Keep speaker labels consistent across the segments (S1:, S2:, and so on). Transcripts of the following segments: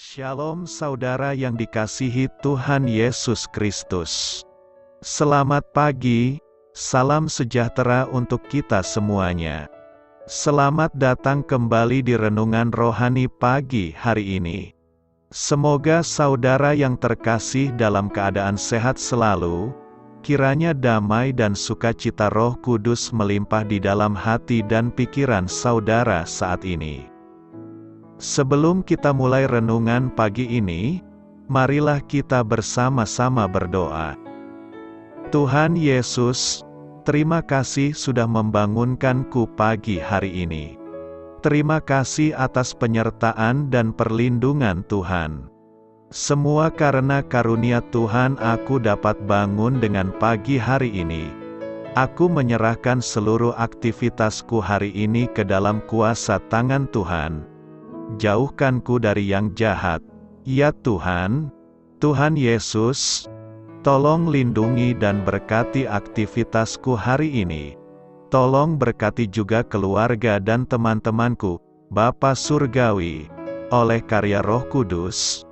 S1: Shalom saudara yang dikasihi Tuhan Yesus Kristus. Selamat pagi, salam sejahtera untuk kita semuanya. Selamat datang kembali di Renungan Rohani pagi hari ini. Semoga saudara yang terkasih dalam keadaan sehat selalu, kiranya damai dan sukacita Roh Kudus melimpah di dalam hati dan pikiran saudara saat ini. Sebelum kita mulai renungan pagi ini, marilah kita bersama-sama berdoa. Tuhan Yesus, terima kasih sudah membangunkanku pagi hari ini. Terima kasih atas penyertaan dan perlindungan Tuhan. Semua karena karunia Tuhan aku dapat bangun dengan pagi hari ini. Aku menyerahkan seluruh aktivitasku hari ini ke dalam kuasa tangan Tuhan. Jauhkanku dari yang jahat, ya Tuhan. Tuhan Yesus, tolong lindungi dan berkati aktivitasku hari ini. Tolong berkati juga keluarga dan teman-temanku, Bapa Surgawi, oleh karya Roh Kudus.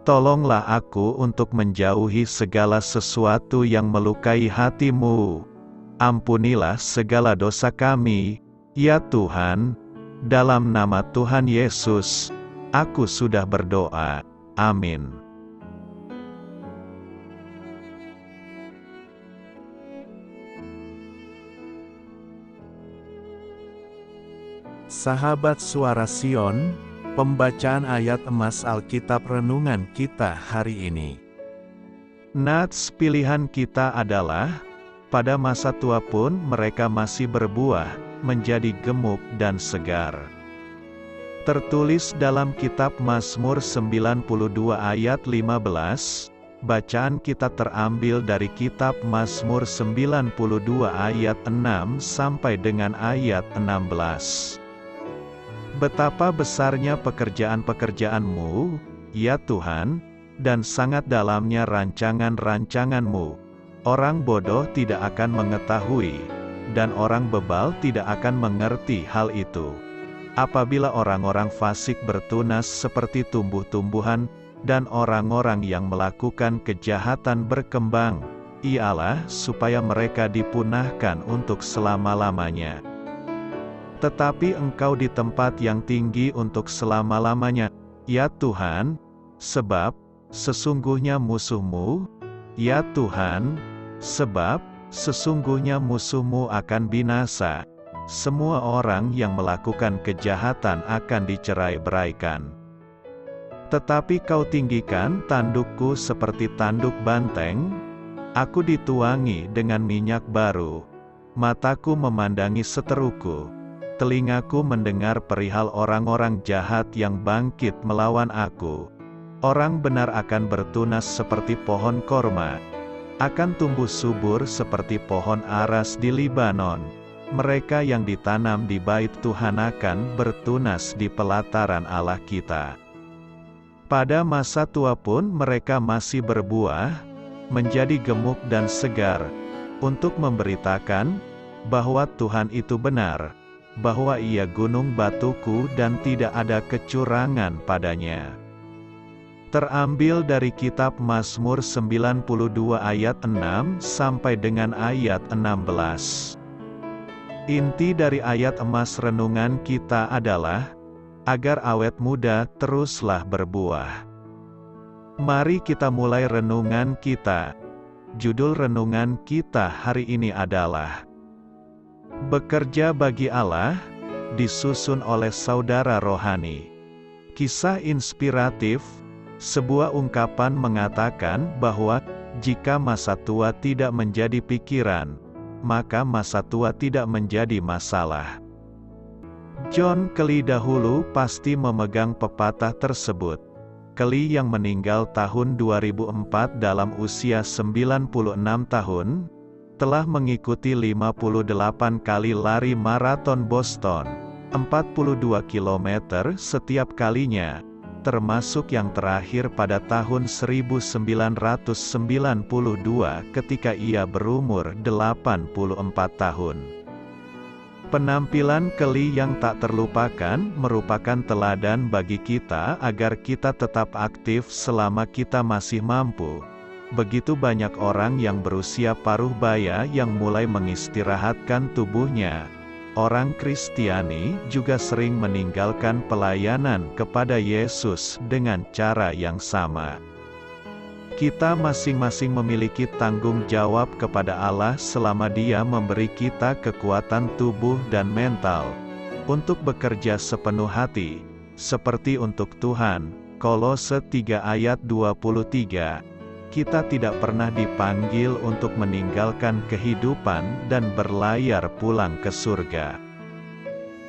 S1: Tolonglah aku untuk menjauhi segala sesuatu yang melukai hati-Mu. Ampunilah segala dosa kami, ya Tuhan. Dalam nama Tuhan Yesus, aku sudah berdoa. Amin. Sahabat Suara Sion, pembacaan ayat emas Alkitab renungan kita hari ini. Nats pilihan kita adalah, pada masa tua pun mereka masih berbuah, menjadi gemuk dan segar. Tertulis dalam kitab Mazmur 92 ayat 15, bacaan kita terambil dari kitab Mazmur 92 ayat 6 sampai dengan ayat 16. Betapa besarnya pekerjaan-pekerjaan-Mu, ya Tuhan, dan sangat dalamnya rancangan-rancangan-Mu. Orang bodoh tidak akan mengetahui, dan orang bebal tidak akan mengerti hal itu. Apabila orang-orang fasik bertunas seperti tumbuh-tumbuhan, dan orang-orang yang melakukan kejahatan berkembang, ialah supaya mereka dipunahkan untuk selama-lamanya. Tetapi Engkau di tempat yang tinggi untuk selama-lamanya, ya Tuhan, sebab sesungguhnya musuh-Mu, ya Tuhan, sebab sesungguhnya musuh-Mu akan binasa. Semua orang yang melakukan kejahatan akan dicerai-beraikan. Tetapi Kau tinggikan tandukku seperti tanduk banteng. Aku dituangi dengan minyak baru. Mataku memandangi seteruku. Telingaku mendengar perihal orang-orang jahat yang bangkit melawan aku. Orang benar akan bertunas seperti pohon korma, akan tumbuh subur seperti pohon aras di Libanon. Mereka yang ditanam di bait Tuhan akan bertunas di pelataran Allah kita. Pada masa tua pun mereka masih berbuah, menjadi gemuk dan segar, untuk memberitakan bahwa Tuhan itu benar, bahwa Ia gunung batuku dan tidak ada kecurangan padanya. Terambil dari kitab Mazmur 92 ayat 6 sampai dengan ayat 16. Inti dari ayat emas renungan kita adalah, agar awet muda teruslah berbuah. Mari kita mulai renungan kita. Judul renungan kita hari ini adalah, Bekerja bagi Allah, disusun oleh saudara rohani. Kisah inspiratif. Sebuah ungkapan mengatakan bahwa, jika masa tua tidak menjadi pikiran, maka masa tua tidak menjadi masalah. John Kelly dahulu pasti memegang pepatah tersebut. Kelly yang meninggal tahun 2004 dalam usia 96 tahun, telah mengikuti 58 kali lari maraton Boston, 42 km setiap kalinya, termasuk yang terakhir pada tahun 1992 ketika ia berumur 84 tahun. Penampilan Kelly yang tak terlupakan merupakan teladan bagi kita agar kita tetap aktif selama kita masih mampu. Begitu banyak orang yang berusia paruh baya yang mulai mengistirahatkan tubuhnya. Orang Kristiani juga sering meninggalkan pelayanan kepada Yesus dengan cara yang sama. Kita masing-masing memiliki tanggung jawab kepada Allah selama Dia memberi kita kekuatan tubuh dan mental untuk bekerja sepenuh hati, seperti untuk Tuhan. Kolose 3 ayat 23. Kita tidak pernah dipanggil untuk meninggalkan kehidupan dan berlayar pulang ke surga.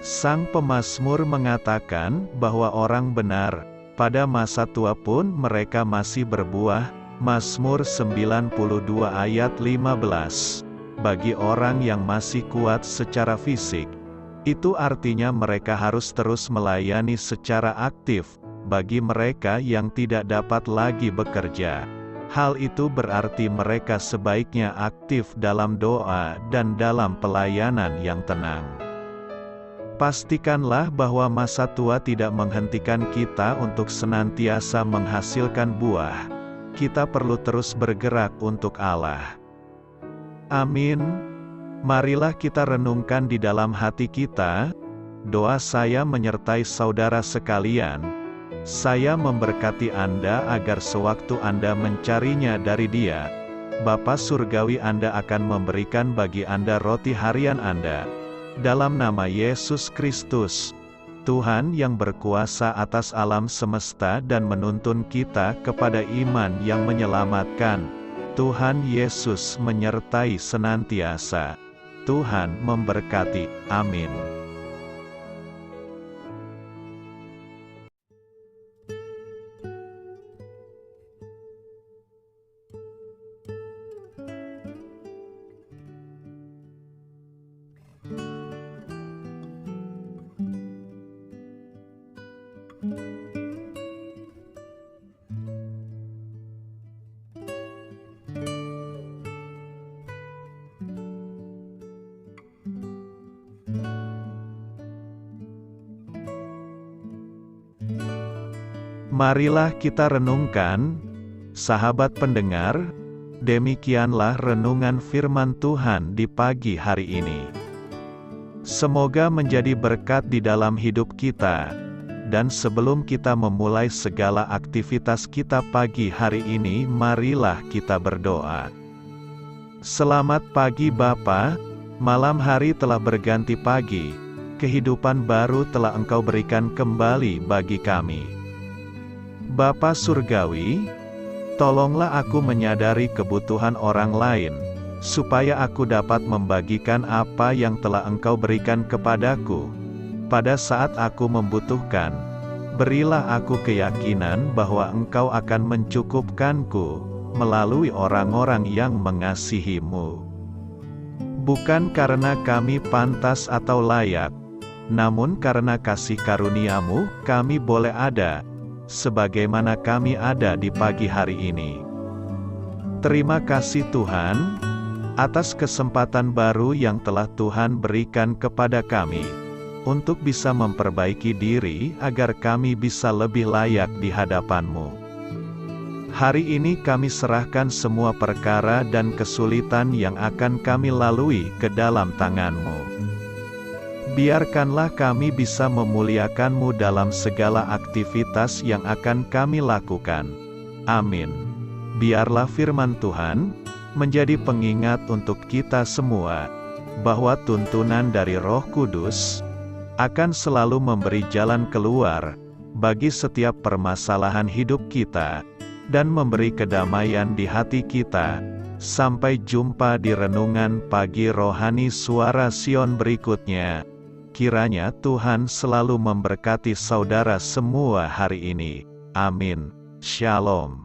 S1: Sang pemazmur mengatakan bahwa orang benar pada masa tua pun mereka masih berbuah. Mazmur 92 ayat 15. Bagi orang yang masih kuat secara fisik, itu artinya mereka harus terus melayani secara aktif. Bagi mereka yang tidak dapat lagi bekerja, hal itu berarti mereka sebaiknya aktif dalam doa dan dalam pelayanan yang tenang. Pastikanlah bahwa masa tua tidak menghentikan kita untuk senantiasa menghasilkan buah. Kita perlu terus bergerak untuk Allah. Amin. Marilah kita renungkan di dalam hati kita. Doa saya menyertai saudara sekalian. Saya memberkati Anda agar sewaktu Anda mencarinya dari Dia, Bapa Surgawi Anda akan memberikan bagi Anda roti harian Anda. Dalam nama Yesus Kristus, Tuhan yang berkuasa atas alam semesta dan menuntun kita kepada iman yang menyelamatkan, Tuhan Yesus menyertai senantiasa. Tuhan memberkati. Amin. Marilah kita renungkan, sahabat pendengar, demikianlah renungan firman Tuhan di pagi hari ini. Semoga menjadi berkat di dalam hidup kita. Dan sebelum kita memulai segala aktivitas kita pagi hari ini, marilah kita berdoa. Selamat pagi Bapa, malam hari telah berganti pagi, kehidupan baru telah Engkau berikan kembali bagi kami. Bapa Surgawi, tolonglah aku menyadari kebutuhan orang lain, supaya aku dapat membagikan apa yang telah Engkau berikan kepadaku. Pada saat aku membutuhkan, berilah aku keyakinan bahwa Engkau akan mencukupkanku, melalui orang-orang yang mengasihi-Mu. Bukan karena kami pantas atau layak, namun karena kasih karunia-Mu, kami boleh ada, sebagaimana kami ada di pagi hari ini. Terima kasih Tuhan, atas kesempatan baru yang telah Tuhan berikan kepada kami, untuk bisa memperbaiki diri agar kami bisa lebih layak di hadapan-Mu. Hari ini kami serahkan semua perkara dan kesulitan yang akan kami lalui ke dalam tangan-Mu. Biarkanlah kami bisa memuliakan-Mu dalam segala aktivitas yang akan kami lakukan. Amin. Biarlah firman Tuhan menjadi pengingat untuk kita semua, bahwa tuntunan dari Roh Kudus akan selalu memberi jalan keluar bagi setiap permasalahan hidup kita, dan memberi kedamaian di hati kita. Sampai jumpa di renungan pagi rohani Suara Sion berikutnya. Kiranya Tuhan selalu memberkati saudara semua hari ini. Amin. Shalom.